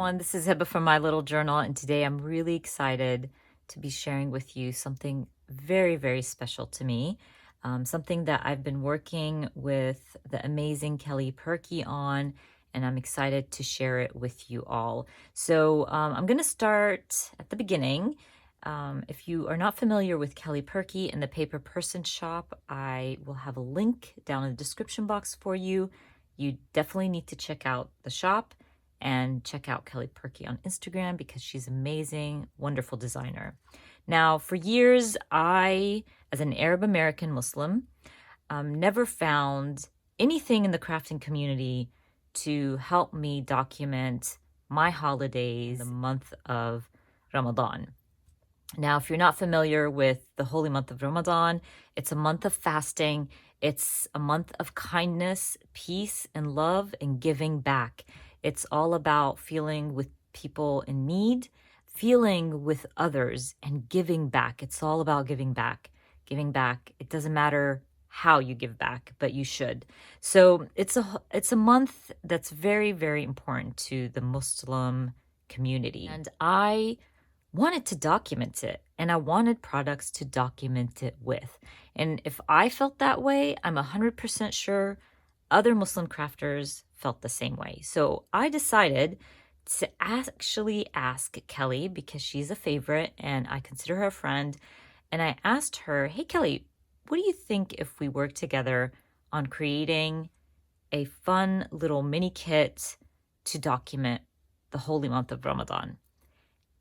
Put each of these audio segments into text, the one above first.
everyone, this is Hiba from My Little Journal, and today I'm really excited to be sharing with you something very, very special to me. Something that I've been working with the amazing Kelly Perky on, and I'm excited to share it with you all. So I'm going to start at the beginning. If you are not familiar with Kelly Perky and the Paper Person Shop, I will have a link down in the description box for you. You definitely need to check out the shop and check out Kelly Perky on Instagram because she's amazing, wonderful designer. Now, for years, I, as an Arab American Muslim, never found anything in the crafting community to help me document my holidays, the month of Ramadan. Now, if you're not familiar with the holy month of Ramadan, it's a month of fasting. It's a month of kindness, peace, and love, and giving back. It's all about feeling with people in need, feeling with others, and giving back. It's all about giving back. Giving back. It doesn't matter how you give back, but you should. So it's a month that's very, very important to the Muslim community. And I wanted to document it, and I wanted products to document it with. And if I felt that way, I'm 100% sure other Muslim crafters felt the same way. So I decided to actually ask Kelly, because she's a favorite and I consider her a friend. And I asked her, hey, Kelly, what do you think if we work together on creating a fun little mini kit to document the holy month of Ramadan?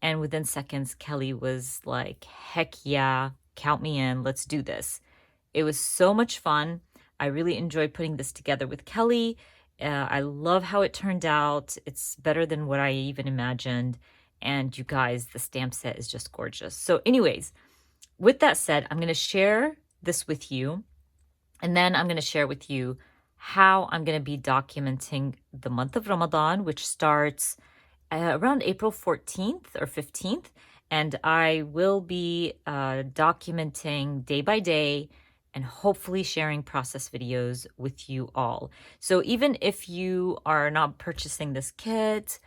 And within seconds, Kelly was like, heck yeah, count me in, let's do this. It was so much fun. I really enjoyed putting this together with Kelly. I love how it turned out. It's better than what I even imagined. And you guys, the stamp set is just gorgeous. So anyways, with that said, I'm going to share this with you. And then I'm going to share with you how I'm going to be documenting the month of Ramadan, which starts around April 14th or 15th. And I will be documenting day by day and hopefully sharing process videos with you all. So even if you are not purchasing this kit,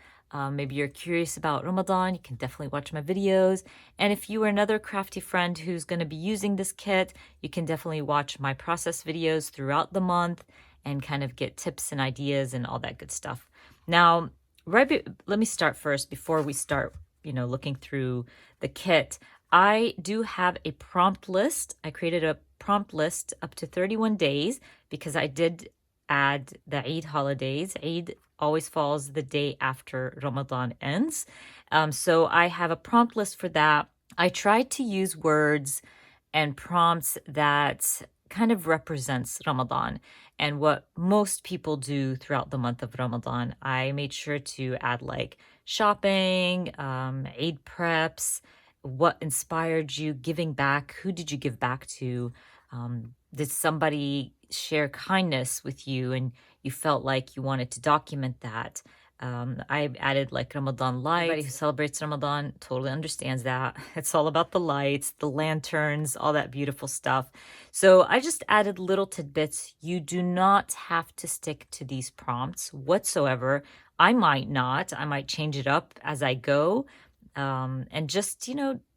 maybe you're curious about Ramadan, you can definitely watch my videos. And if you are another crafty friend who's going to be using this kit, you can definitely watch my process videos throughout the month and kind of get tips and ideas and all that good stuff. Now, let me start first before we start, looking through the kit. I do have a prompt list. I created a prompt list up to 31 days because I did add the Eid holidays. Eid always falls the day after Ramadan ends. So I have a prompt list for that. I tried to use words and prompts that kind of represents Ramadan and what most people do throughout the month of Ramadan. I made sure to add like shopping, Eid preps, what inspired you, giving back, who did you give back to? Did somebody share kindness with you and you felt like you wanted to document that? I added like Ramadan lights. Everybody who celebrates Ramadan totally understands that. It's all about the lights, the lanterns, all that beautiful stuff. So I just added little tidbits. You do not have to stick to these prompts whatsoever. I might change it up as I go. And just,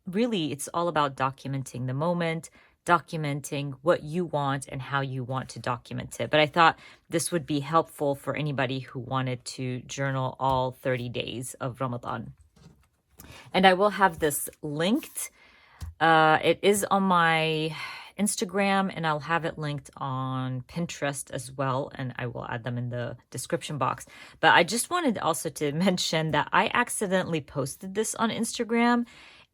really it's all about documenting the moment, documenting what you want and how you want to document it. But I thought this would be helpful for anybody who wanted to journal all 30 days of Ramadan. And I will have this linked. It is on my Instagram, and I'll have it linked on Pinterest as well, and I will add them in the description box. But I just wanted also to mention that I accidentally posted this on Instagram,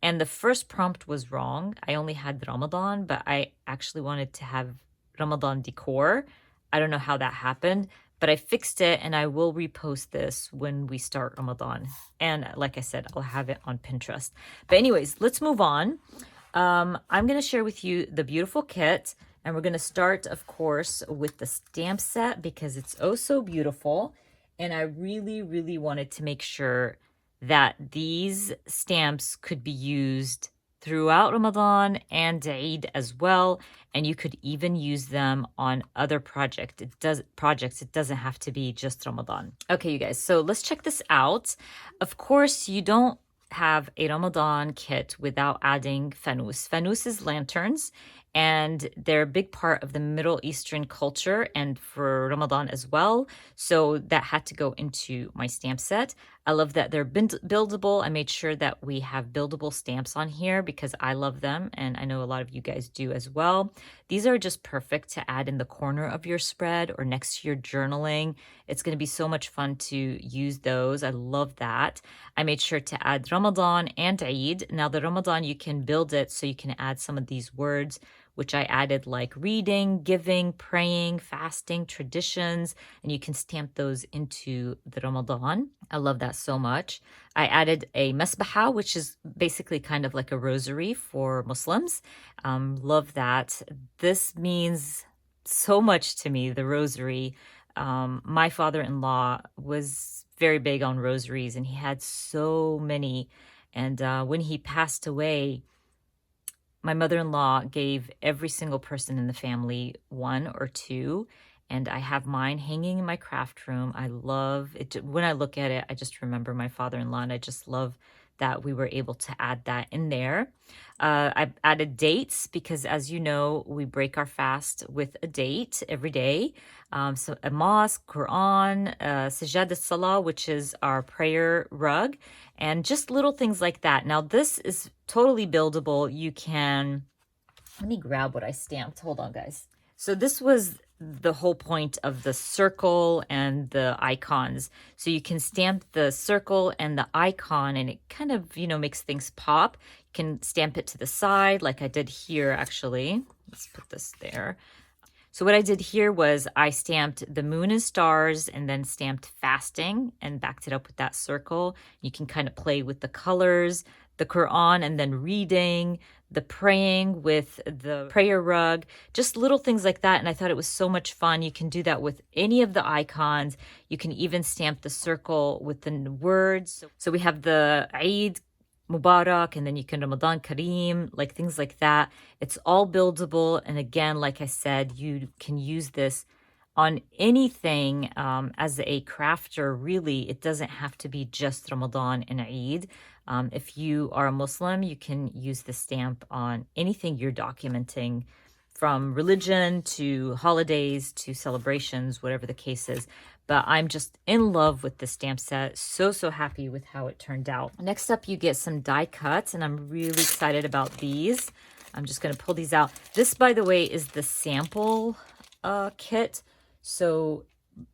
and the first prompt was wrong. I only had Ramadan, but I actually wanted to have Ramadan decor. I don't know how that happened, but I fixed it, and I will repost this when we start Ramadan. And like I said, I'll have it on Pinterest. But anyways, let's move on. I'm going to share with you the beautiful kit, and we're going to start, of course, with the stamp set because it's oh so beautiful. And I really, really wanted to make sure that these stamps could be used throughout Ramadan and Eid as well. And you could even use them on other projects. It doesn't have to be just Ramadan. Okay, you guys, so let's check this out. Of course, you don't have a Ramadan kit without adding fanus. Fanus is lanterns, and they're a big part of the Middle Eastern culture and for Ramadan as well. So that had to go into my stamp set. I love that they're buildable. I made sure that we have buildable stamps on here because I love them, and I know a lot of you guys do as well. These are just perfect to add in the corner of your spread or next to your journaling. It's going to be so much fun to use those. I love that. I made sure to add Ramadan and Eid. Now the Ramadan, you can build it so you can add some of these words, which I added like reading, giving, praying, fasting, traditions, and you can stamp those into the Ramadan. I love that so much. I added a masbaha, which is basically kind of like a rosary for Muslims. Love that. This means so much to me, the rosary. My father-in-law was very big on rosaries, and he had so many. And when he passed away, my mother-in-law gave every single person in the family one or two, and I have mine hanging in my craft room. I love it. When I look at it, I just remember my father-in-law, and I just love that we were able to add that in there. I added dates because, as you know, we break our fast with a date every day. So a mosque, Quran, Sajad al-Salah, which is our prayer rug, and just little things like that. Now, this is totally buildable. You can, let me grab what I stamped. Hold on, guys. So this was the whole point of the circle and the icons. So you can stamp the circle and the icon, and it kind of, makes things pop. You can stamp it to the side like I did here, actually. Let's put this there. So what I did here was I stamped the moon and stars and then stamped fasting and backed it up with that circle. You can kind of play with the colors, the Quran, and then reading, the praying with the prayer rug, just little things like that. And I thought it was so much fun. You can do that with any of the icons. You can even stamp the circle with the words. So we have the Eid Mubarak, and then you can Ramadan Kareem, like things like that. It's all buildable. And again, like I said, you can use this on anything as a crafter. Really, it doesn't have to be just Ramadan and Eid. If you are a Muslim, you can use the stamp on anything you're documenting, from religion to holidays to celebrations, whatever the case is. But I'm just in love with the stamp set. So happy with how it turned out. Next up, you get some die cuts, and I'm really excited about these. I'm just going to pull these out. This, by the way, is the sample kit. So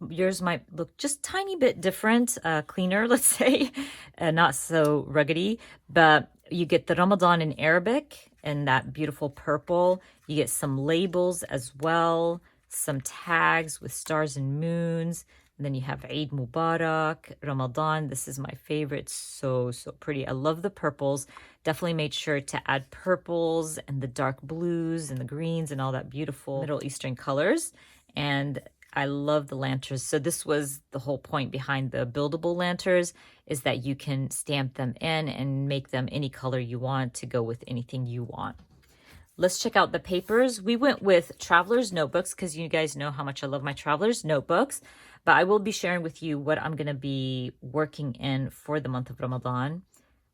yours might look just tiny bit different, cleaner, let's say, not so ruggedy. But you get the Ramadan in Arabic and that beautiful purple. You get some labels as well, some tags with stars and moons. And then you have Eid Mubarak, Ramadan. This is my favorite. So pretty. I love the purples. Definitely made sure to add purples and the dark blues and the greens and all that beautiful Middle Eastern colors. And I love the lanterns. So this was the whole point behind the buildable lanterns, is that you can stamp them in and make them any color you want to go with anything you want. Let's check out the papers. We went with Traveler's Notebooks because you guys know how much I love my Traveler's Notebooks. But I will be sharing with you what I'm going to be working in for the month of Ramadan.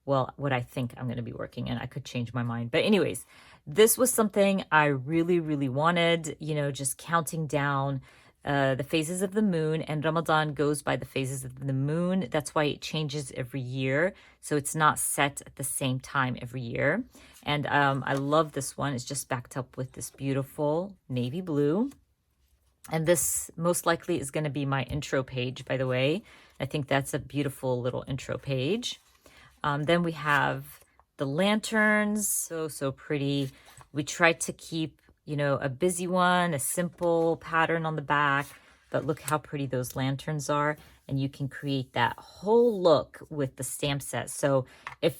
Well, what I think I'm going to be working in. I could change my mind. But anyways, this was something I really wanted, just counting down the phases of the moon, and Ramadan goes by the phases of the moon. That's why it changes every year. So it's not set at the same time every year. And I love this one. It's just backed up with this beautiful navy blue. And this most likely is going to be my intro page, by the way. I think that's a beautiful little intro page. Then we have the lanterns. So pretty. We tried to keep, a busy one, a simple pattern on the back, but look how pretty those lanterns are. And you can create that whole look with the stamp set. So if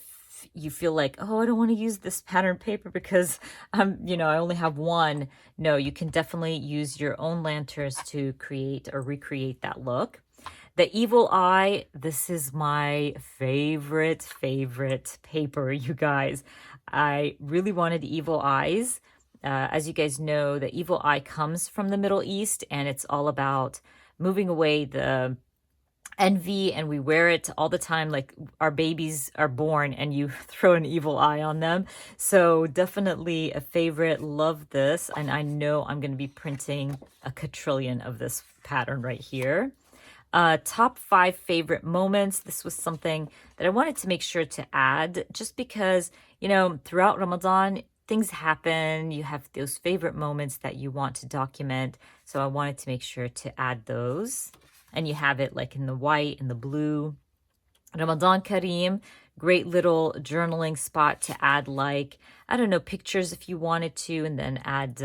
you feel like, oh, I don't want to use this pattern paper because I only have one. No, you can definitely use your own lanterns to create or recreate that look. The Evil Eye, this is my favorite paper, you guys. I really wanted evil eyes. As you guys know, the evil eye comes from the Middle East, and it's all about moving away the envy, and we wear it all the time. Like our babies are born and you throw an evil eye on them. So definitely a favorite. Love this. And I know I'm going to be printing a quadrillion of this pattern right here. Top 5 favorite moments. This was something that I wanted to make sure to add just because, throughout Ramadan, things happen. You have those favorite moments that you want to document. So I wanted to make sure to add those. And you have it like in the white and the blue. Ramadan Kareem, great little journaling spot to add, like, I don't know, pictures if you wanted to, and then add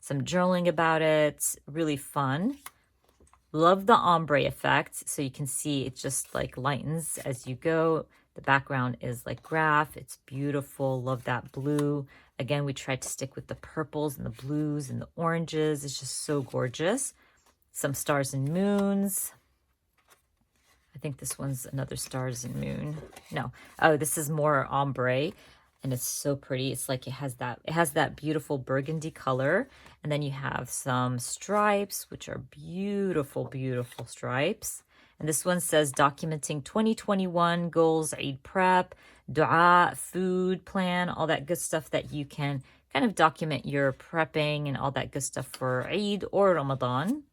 some journaling about it. Really fun. Love the ombre effect. So you can see it just like lightens as you go. The background is like graph. It's beautiful. Love that blue. Again, we tried to stick with the purples and the blues and the oranges. It's just so gorgeous. Some stars and moons. I think this one's another stars and moon. No. Oh, this is more ombre, and it's so pretty. It's like it has that beautiful burgundy color, and then you have some stripes, which are beautiful stripes. And this one says documenting 2021 goals, Eid prep, dua, food plan, all that good stuff that you can kind of document your prepping and all that good stuff for Eid or Ramadan.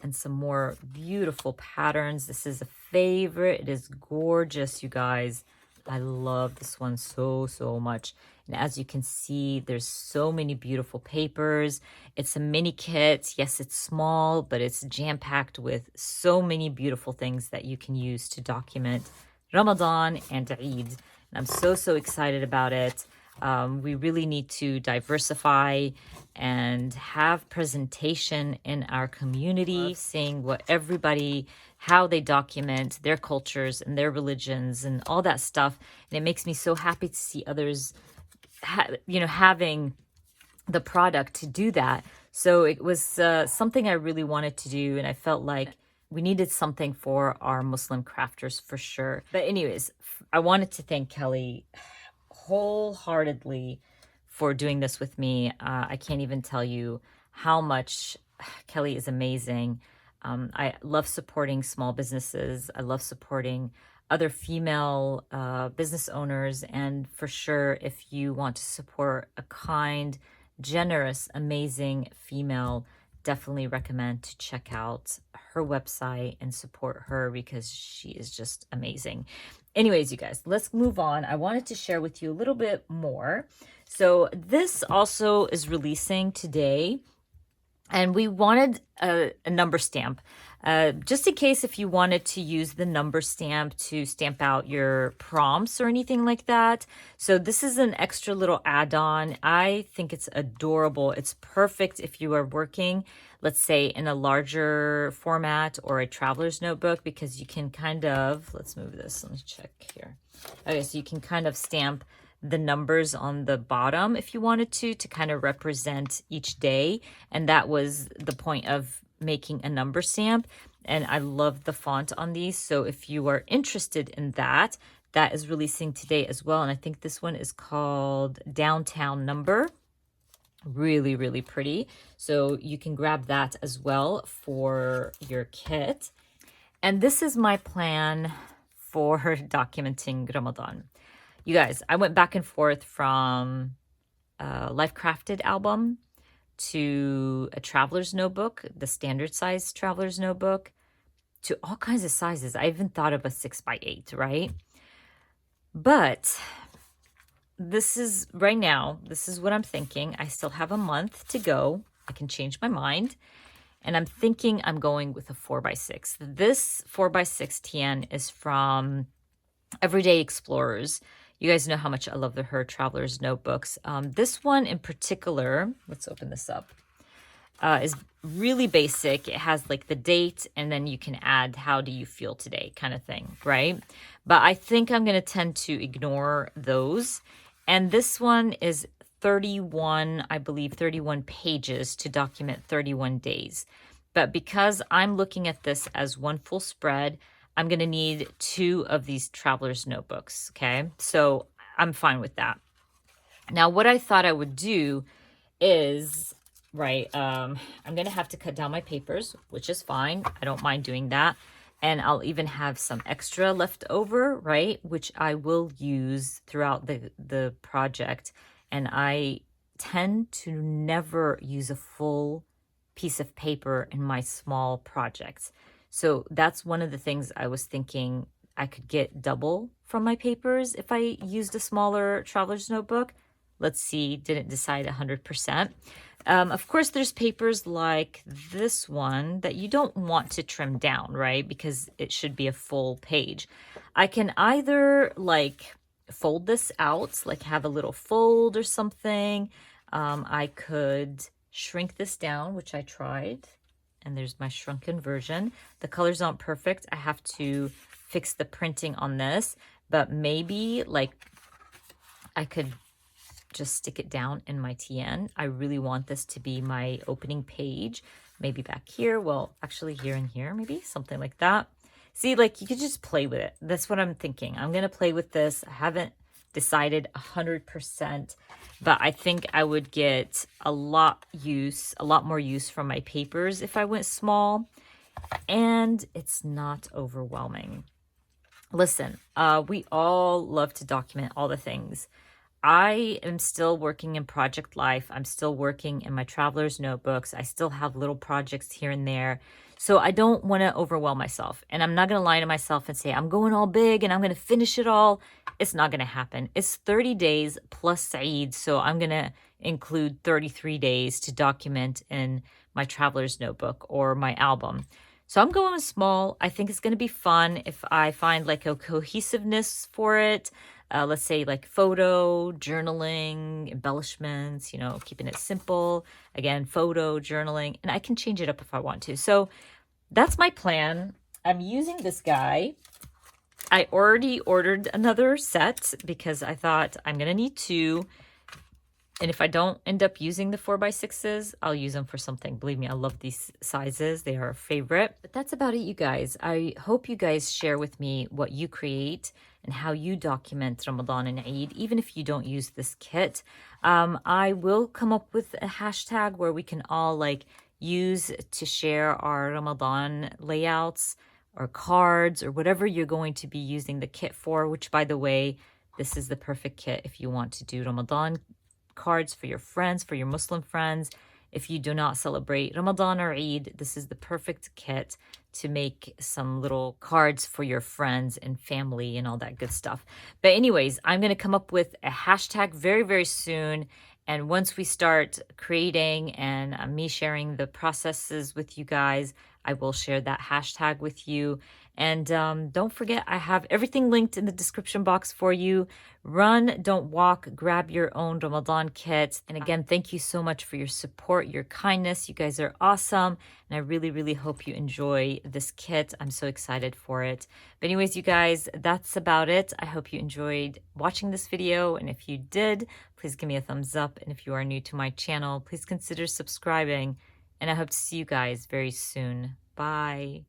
And some more beautiful patterns. This is a favorite. It is gorgeous, you guys. I love this one so much. And as you can see, there's so many beautiful papers. It's a mini kit. Yes, it's small, but it's jam-packed with so many beautiful things that you can use to document Ramadan and Eid. And I'm so excited about it. We really need to diversify and have presentation in our community, seeing what everybody, how they document their cultures and their religions and all that stuff. And it makes me so happy to see others, having the product to do that. So it was something I really wanted to do, and I felt like we needed something for our Muslim crafters for sure. But anyways, I wanted to thank Kelly wholeheartedly for doing this with me. I can't even tell you how much Kelly is amazing. I love supporting small businesses. I love supporting other female business owners. And for sure, if you want to support a kind, generous, amazing female, definitely recommend to check out her website and support her because she is just amazing. Anyways, you guys, let's move on. I wanted to share with you a little bit more. So this also is releasing today, and we wanted a number stamp. Just in case if you wanted to use the number stamp to stamp out your prompts or anything like that. So this is an extra little add-on. I think it's adorable. It's perfect if you are working, let's say, in a larger format or a traveler's notebook, because you can kind of, let's move this, let me check here. Okay, so you can kind of stamp the numbers on the bottom if you wanted to kind of represent each day. And that was the point of making a number stamp. And I love the font on these. So if you are interested in that, that is releasing today as well. And I think this one is called Downtown Number. Really pretty. So you can grab that as well for your kit. And this is my plan for documenting Ramadan. You guys, I went back and forth from a Life Crafted album to a traveler's notebook, the standard size traveler's notebook, to all kinds of sizes. I even thought of a 6x8, right? But this is right now, this is what I'm thinking. I still have a month to go. I can change my mind. And I'm thinking I'm going with a 4x6. This 4x6 TN is from Everyday Explorers. You guys know how much I love her traveler's notebooks. This one in particular, let's open this up, is really basic. It has like the date, and then you can add how do you feel today kind of thing, right? But I think I'm going to tend to ignore those. And this one is 31, I believe, 31 pages to document 31 days. But because I'm looking at this as one full spread, I'm going to need 2 of these traveler's notebooks. Okay. So I'm fine with that. Now, what I thought I would do is, right, I'm going to have to cut down my papers, which is fine. I don't mind doing that. And I'll even have some extra left over, right, which I will use throughout the project. And I tend to never use a full piece of paper in my small projects. So that's one of the things I was thinking I could get double from my papers if I used a smaller traveler's notebook. Let's see, didn't decide 100%. Of course, there's papers like this one that you don't want to trim down, right? Because it should be a full page. I can either like fold this out, like have a little fold or something. I could shrink this down, which I tried. And there's my shrunken version. The colors aren't perfect. I have to fix the printing on this, but maybe like I could just stick it down in my TN. I really want this to be my opening page. Maybe back here. Well, actually here and here, maybe something like that. See, like you could just play with it. That's what I'm thinking. I'm going to play with this. I haven't decided 100%, but I think I would get a lot more use from my papers if I went small, and it's not overwhelming. Listen, we all love to document all the things. I am still working in project life. I'm still working in my traveler's notebooks. I still have little projects here and there. So I don't want to overwhelm myself. And I'm not going to lie to myself and say, I'm going all big and I'm going to finish it all. It's not going to happen. It's 30 days plus Eid. So I'm going to include 33 days to document in my traveler's notebook or my album. So I'm going small. I think it's going to be fun if I find like a cohesiveness for it. Let's say like photo, journaling, embellishments, you know, keeping it simple. Again, photo, journaling, and I can change it up if I want to. So that's my plan. I'm using this guy. I already ordered another set because I thought I'm going to need 2. And if I don't end up using the 4x6s, I'll use them for something. Believe me, I love these sizes. They are a favorite. But that's about it, you guys. I hope you guys share with me what you create and how you document Ramadan and Eid, even if you don't use this kit. I will come up with a hashtag where we can all like use to share our Ramadan layouts or cards or whatever you're going to be using the kit for, which by the way, this is the perfect kit if you want to do Ramadan cards for your friends, for your Muslim friends. If you do not celebrate Ramadan or Eid, this is the perfect kit to make some little cards for your friends and family and all that good stuff. But anyways, I'm going to come up with a hashtag very, very soon. And once we start creating and me sharing the processes with you guys, I will share that hashtag with you. And don't forget, I have everything linked in the description box for you. Run, don't walk, grab your own Ramadan kit. And again, thank you so much for your support, your kindness. You guys are awesome. And I really, really hope you enjoy this kit. I'm so excited for it. But anyways, you guys, that's about it. I hope you enjoyed watching this video. And if you did, please give me a thumbs up. And if you are new to my channel, please consider subscribing. And I hope to see you guys very soon. Bye.